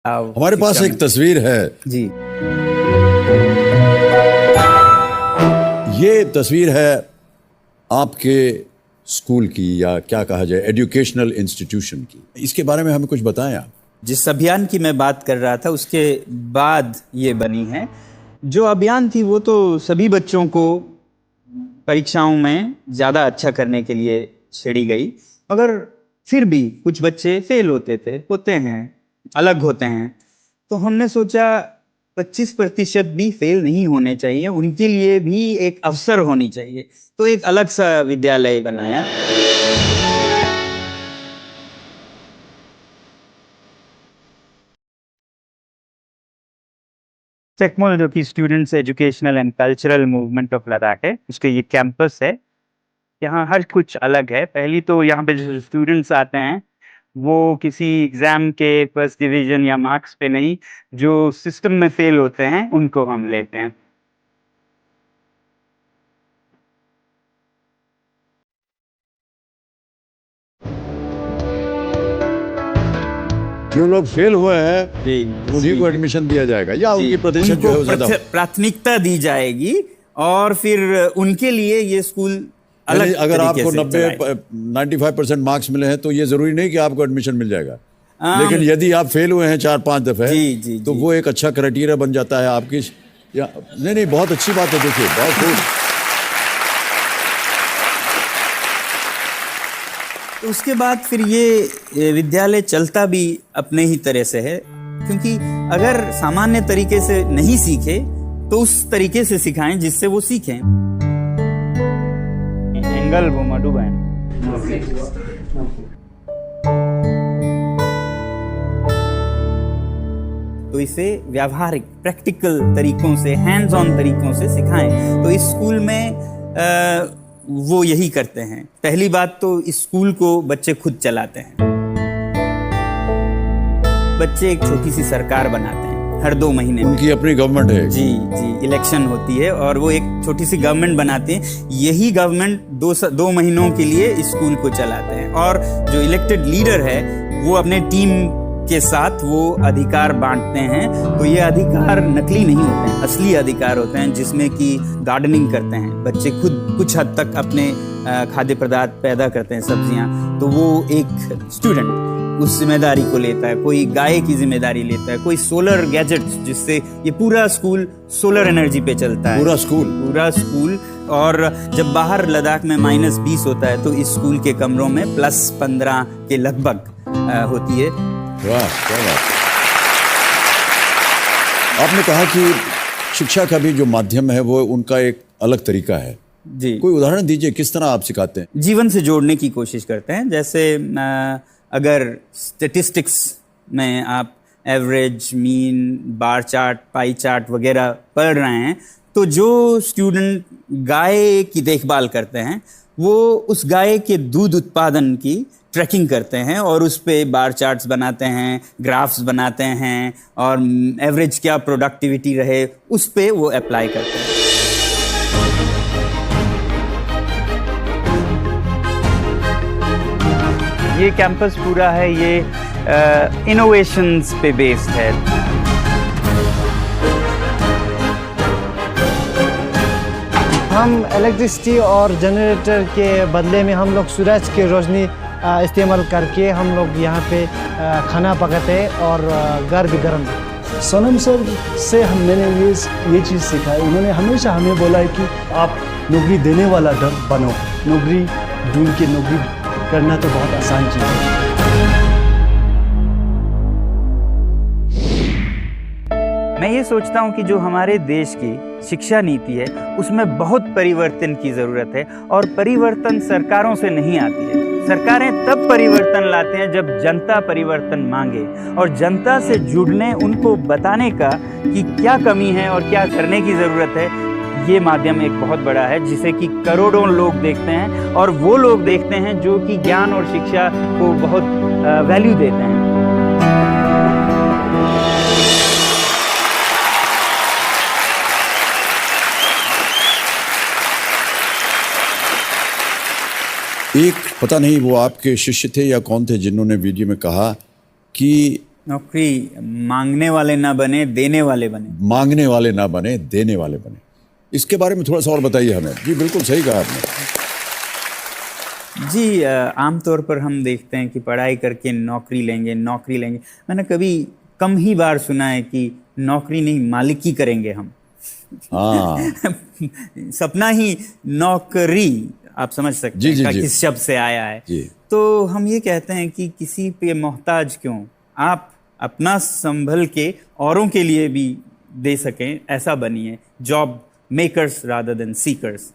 हमारे पास एक तस्वीर है जी। ये तस्वीर है आपके स्कूल की, या क्या कहा जाए, एजुकेशनल इंस्टीट्यूशन की। इसके बारे में हमें कुछ बताएं आप। जिस अभियान की मैं बात कर रहा था उसके बाद ये बनी है। जो अभियान थी वो तो सभी बच्चों को परीक्षाओं में ज़्यादा अच्छा करने के लिए छेड़ी गई, मगर फिर भी कुछ बच्चे फेल होते हैं, अलग होते हैं। तो हमने सोचा 25% भी फेल नहीं होने चाहिए, उनके लिए भी एक अवसर होनी चाहिए। तो एक अलग सा विद्यालय बनाया। टेकमोल जो कि students educational and cultural movement of Ladakh है, उसके ये कैंपस है। यहाँ हर कुछ अलग है। पहली तो यहाँ पे जो स्टूडेंट्स आते हैं वो किसी एग्जाम के फर्स्ट डिवीजन या मार्क्स पे नहीं, जो सिस्टम में फेल होते हैं उनको हम लेते हैं। जो लोग फेल हुए हैं जी, उन्हीं को एडमिशन दिया जाएगा, या उनकी प्रतिशत जो है वो ज्यादा हो? प्राथमिकता दी जाएगी और फिर उनके लिए ये स्कूल अलग यानी अगर तरीके आपको से 95% मार्क्स मिले हैं तो ये जरूरी नहीं कि आपको एडमिशन मिल जाएगा। लेकिन यदि आप फेल हुए हैं 4-5 दफे, तो वो एक अच्छा क्राइटेरिया बन जाता है आपकी। नहीं, बहुत अच्छी बात है। देखिए, बहुत खूब। तो उसके बाद फिर ये विद्यालय चलता भी अपने ही तरह से है, क्योंकि अगर सामान्य तरीके से नहीं सीखे तो उस तरीके से सिखाएं जिससे वो सीखें। एंगल तो इसे व्यावहारिक प्रैक्टिकल तरीकों से, हैंड्स ऑन तरीकों से सिखाएं। तो इस स्कूल में वो यही करते हैं। पहली बात तो इस स्कूल को बच्चे खुद चलाते हैं। बच्चे एक छोटी सी सरकार बनाते हैं हर 2 महीने में। उनकी अपनी गवर्नमेंट है। जी, इलेक्शन होती है और वो एक छोटी सी गवर्नमेंट बनाते हैं। यही गवर्नमेंट 2 महीनों के लिए इस स्कूल को चलाते हैं, और जो इलेक्टेड लीडर है वो अपने टीम के साथ वो अधिकार बांटते हैं। तो ये अधिकार नकली नहीं होते हैं, असली अधिकार होते हैं, जिसमें कि गार्डनिंग करते हैं बच्चे खुद, कुछ हद तक अपने खाद्य पदार्थ पैदा करते हैं, सब्जियां। तो वो एक स्टूडेंट उस जिम्मेदारी को लेता है, कोई गाय की जिम्मेदारी लेता है, कोई सोलर गैजेट्स, जिससे ये पूरा स्कूल सोलर एनर्जी पे चलता है। पूरा स्कूल। और जब बाहर लद्दाख में -20 होता है तो इस स्कूल के कमरों में +15 के लगभग होती है। वाह, क्या बात। आपने कहा कि शिक्षा का भी जो माध्यम है वो उनका एक अलग तरीका है। जी, कोई उदाहरण दीजिए, किस तरह आप सिखाते हैं? जीवन से जोड़ने की कोशिश करते हैं। जैसे अगर स्टैटिस्टिक्स में आप average, mean, bar chart, pie chart वगैरह पढ़ रहे हैं, तो जो स्टूडेंट गाय की देखभाल करते हैं वो उस गाय के दूध उत्पादन की ट्रैकिंग करते हैं और उस पे बार चार्ट्स बनाते हैं, ग्राफ्स बनाते हैं, और एवरेज क्या प्रोडक्टिविटी रहे उस पे वो अप्लाई करते हैं। ये कैंपस पूरा है, ये इनोवेशंस पे बेस्ड है। हम इलेक्ट्रिसिटी और जनरेटर के बदले में हम लोग सूरज की रोशनी इस्तेमाल करके हम लोग यहाँ पे खाना पकाते हैं और घर भी गर्म। सोनम सर से मैंने ये चीज़ सीखा है। उन्होंने हमेशा हमें बोला है कि आप नौकरी देने वाला बनो। नौकरी ढूंढ के नौकरी करना तो बहुत आसान चीज़ है। मैं ये सोचता हूँ कि जो हमारे देश की शिक्षा नीति है उसमें बहुत परिवर्तन की ज़रूरत है, और परिवर्तन सरकारों से नहीं आती है। सरकारें तब परिवर्तन लाते हैं जब जनता परिवर्तन मांगे, और जनता से जुड़ने, उनको बताने का कि क्या कमी है और क्या करने की ज़रूरत है, ये माध्यम एक बहुत बड़ा है, जिसे कि करोड़ों लोग देखते हैं, और वो लोग देखते हैं जो कि ज्ञान और शिक्षा को बहुत वैल्यू देते हैं। एक, पता नहीं वो आपके शिष्य थे या कौन थे, जिन्होंने वीडियो में कहा कि नौकरी मांगने वाले ना बने, देने वाले बने। मांगने वाले ना बने, देने वाले बने। इसके बारे में थोड़ा सा और बताइए हमें। जी बिल्कुल सही कहा आपने। जी, आमतौर पर हम देखते हैं कि पढ़ाई करके नौकरी लेंगे, नौकरी लेंगे। मैंने कभी कम ही बार सुना है कि नौकरी नहीं, मालिकी करेंगे हम। हाँ सपना ही नौकरी, आप समझ सकते हैं किस शब्द से आया है। जी। तो हम ये कहते हैं कि किसी पे मोहताज क्यों, आप अपना संभल के औरों के लिए भी दे सकें, ऐसा बनिए। Job makers rather than seekers.